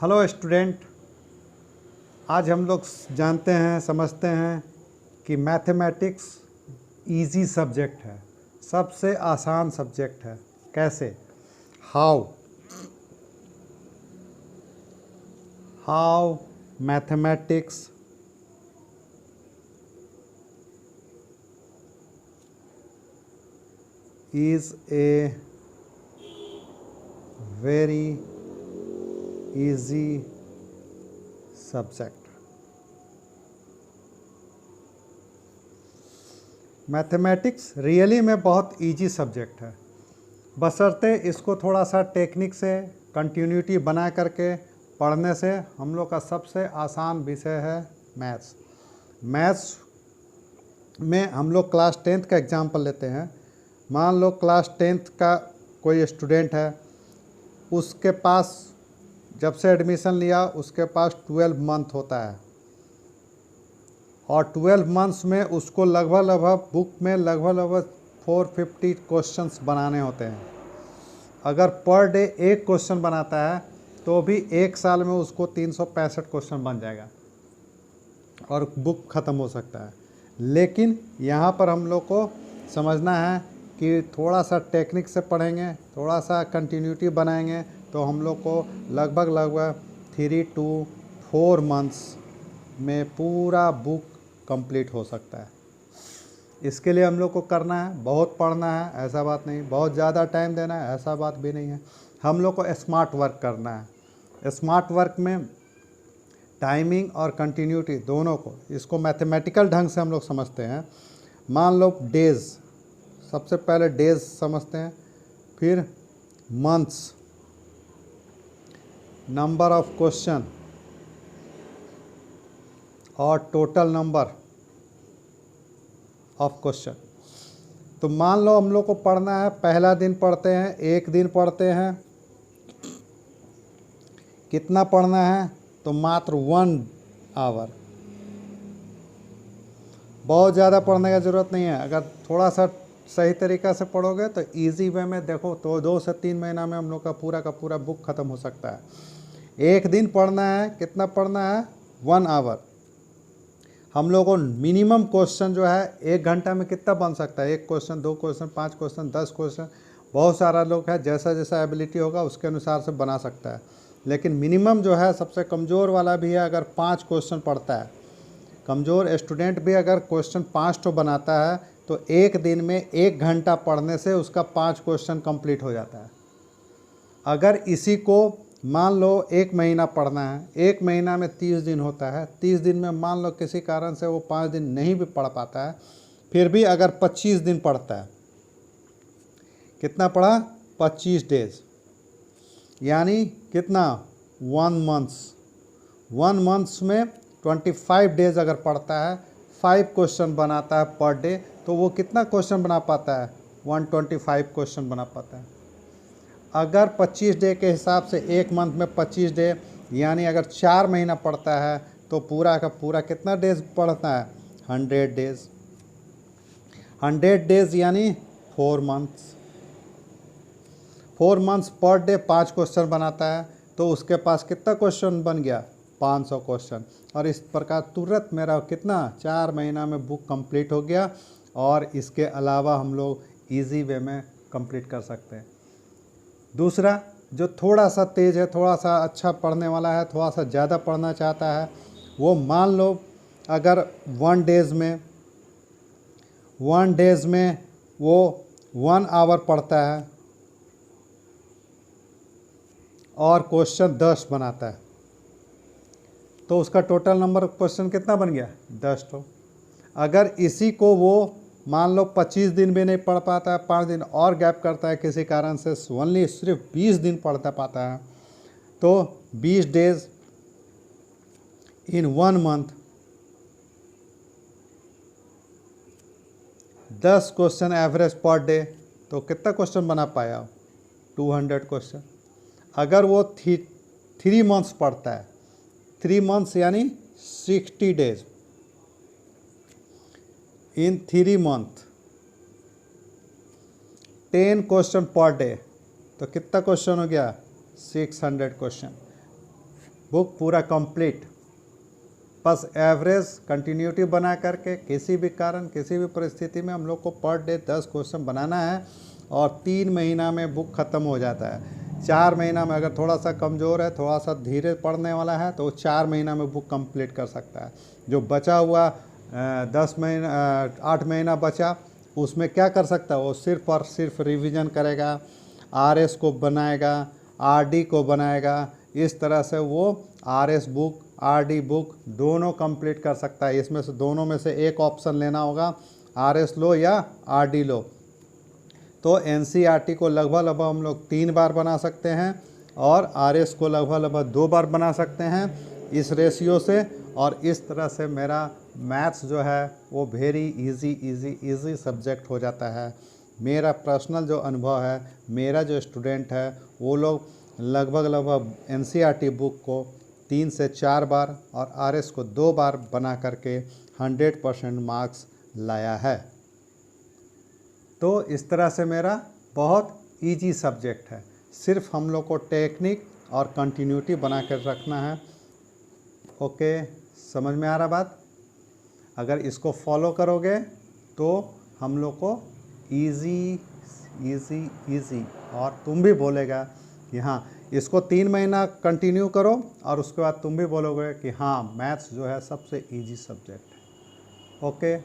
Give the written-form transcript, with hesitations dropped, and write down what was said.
Hello student, आज हम लोग जानते हैं समझते हैं कि मैथमेटिक्स इजी सब्जेक्ट है, सबसे आसान सब्जेक्ट है। कैसे? How mathematics is a very easy subject। Mathematics really में बहुत इजी सब्जेक्ट है, बशर्ते इसको थोड़ा सा टेक्निक से कंटिन्यूटी बना करके पढ़ने से। हम लोग का सबसे आसान विषय है मैथ्स में हम लोग क्लास 10th का एग्जाम्पल लेते हैं। मान लो क्लास 10th का कोई स्टूडेंट है, उसके पास जब से एडमिशन लिया उसके पास 12 मंथ होता है, और 12 मंथ्स में उसको लगभग बुक में लगभग 450 क्वेश्चंस बनाने होते हैं। अगर पर डे एक क्वेश्चन बनाता है तो भी एक साल में उसको 365 क्वेश्चन बन जाएगा और बुक ख़त्म हो सकता है। लेकिन यहाँ पर हम लोग को समझना है कि थोड़ा सा टेक्निक से पढ़ेंगे, थोड़ा सा कंटिन्यूटी बनाएंगे तो हम लोग को लगभग 3 to 4 मंथ्स में पूरा बुक कंप्लीट हो सकता है। इसके लिए हम लोग को करना है, बहुत पढ़ना है ऐसा बात नहीं, बहुत ज़्यादा टाइम देना है ऐसा बात भी नहीं है। हम लोग को स्मार्ट वर्क करना है। स्मार्ट वर्क में टाइमिंग और कंटिन्यूटी दोनों को, इसको मैथमेटिकल ढंग से हम लोग समझते हैं। मान लो डेज़, सबसे पहले डेज़ समझते हैं, फिर मंथ्स, नंबर ऑफ क्वेश्चन और टोटल नंबर ऑफ क्वेश्चन। तो मान लो हम लोग को पढ़ना है, पहला दिन पढ़ते हैं, एक दिन पढ़ते हैं। कितना पढ़ना है? तो मात्र 1 आवर। बहुत ज़्यादा पढ़ने का ज़रूरत नहीं है। अगर थोड़ा सा सही तरीक़ा से पढ़ोगे तो इजी वे में देखो तो 2 से 3 महीना में हम लोग का पूरा बुक ख़त्म हो सकता है। एक दिन पढ़ना है, कितना पढ़ना है? 1 आवर। हम लोग को मिनिमम क्वेश्चन जो है 1 घंटा में कितना बन सकता है? 1 क्वेश्चन, 2 क्वेश्चन, 5 क्वेश्चन, 10 क्वेश्चन। बहुत सारा लोग है, जैसा जैसा एबिलिटी होगा उसके अनुसार से बना सकता है। लेकिन मिनिमम जो है, सबसे कमज़ोर वाला भी है, अगर 5 क्वेश्चन पढ़ता है, कमज़ोर स्टूडेंट भी अगर क्वेश्चन 5 तो बनाता है तो एक दिन में 1 घंटा पढ़ने से उसका 5 क्वेश्चन कंप्लीट हो जाता है। अगर इसी को मान लो 1 महीना पढ़ना है, 1 महीना में 30 दिन होता है, 30 दिन में मान लो किसी कारण से वो 5 दिन नहीं भी पढ़ पाता है, फिर भी अगर 25 दिन पढ़ता है, कितना पढ़ा? 25 डेज, यानी कितना? 1 मंथ्स में 25 डेज अगर पढ़ता है, 5 क्वेश्चन बनाता है पर डे, तो वो कितना क्वेश्चन बना पाता है? 125 क्वेश्चन बना पाता है। अगर 25 डे के हिसाब से 1 मंथ में 25 डे, यानी अगर 4 महीना पढ़ता है तो पूरा का पूरा कितना डेज पढ़ता है? 100 डेज। 100 डेज यानी 4 months. 4 months per day 5 question बनाता है तो उसके पास कितना क्वेश्चन बन गया? 500 क्वेश्चन। और इस प्रकार तुरंत मेरा कितना 4 महीना में बुक कंप्लीट हो गया। और इसके अलावा हम लोग इजी वे में कंप्लीट कर सकते हैं। दूसरा, जो थोड़ा सा तेज़ है, थोड़ा सा अच्छा पढ़ने वाला है, थोड़ा सा ज़्यादा पढ़ना चाहता है, वो मान लो अगर 1 डेज़ में वो 1 आवर पढ़ता है और क्वेश्चन 10 बनाता है, तो उसका टोटल नंबर क्वेश्चन कितना बन गया? 10 तो। अगर इसी को वो मान लो 25 दिन भी नहीं पढ़ पाता है, 5 दिन और गैप करता है किसी कारण से, ओनली सिर्फ 20 दिन पढ़ता पाता है, तो 20 days in 1 month, 10 question average per day, तो कितना क्वेश्चन बना पाया? 200 क्वेश्चन। अगर वो 3 मंथ्स पढ़ता है, 3 मंथ्स यानी 60 डेज, इन 3 मंथ 10 क्वेश्चन पर डे, तो कितना क्वेश्चन हो गया? 600 क्वेश्चन। बुक पूरा कंप्लीट, बस एवरेज कंटिन्यूटी बना करके किसी भी कारण किसी भी परिस्थिति में हम लोग को पर डे 10 क्वेश्चन बनाना है और 3 महीना में बुक ख़त्म हो जाता है। 4 महीना में अगर थोड़ा सा कमज़ोर है, थोड़ा सा धीरे पढ़ने वाला है तो 4 महीना में बुक कंप्लीट कर सकता है। जो बचा हुआ 8 महीना बचा, उसमें क्या कर सकता है, वो सिर्फ और सिर्फ रिवीजन करेगा, आरएस को बनाएगा, आरडी को बनाएगा। इस तरह से वो आरएस बुक आरडी बुक दोनों कंप्लीट कर सकता है। इसमें से दोनों में से एक ऑप्शन लेना होगा, आरएस लो या आरडी लो। तो एनसीईआरटी को लगभग हम लोग 3 बार बना सकते हैं और आरएस को लगभग 2 बार बना सकते हैं इस रेशियो से। और इस तरह से मेरा मैथ्स जो है वो वेरी इजी सब्जेक्ट हो जाता है। मेरा पर्सनल जो अनुभव है, मेरा जो स्टूडेंट है वो लोग लगभग एनसीईआरटी बुक को 3 से 4 बार और आरएस को 2 बार बना करके 100% मार्क्स लाया है। तो इस तरह से मेरा बहुत इजी सब्जेक्ट है। सिर्फ हम लोग को टेक्निक और कंटिन्यूटी बना कर रखना है। ओके, समझ में आ रहा बात? अगर इसको फॉलो करोगे तो हम लोग को इजी और तुम भी बोलेगा कि हाँ, इसको 3 महीना कंटिन्यू करो और उसके बाद तुम भी बोलोगे कि हाँ, मैथ्स जो है सबसे इजी सब्जेक्ट है। ओके।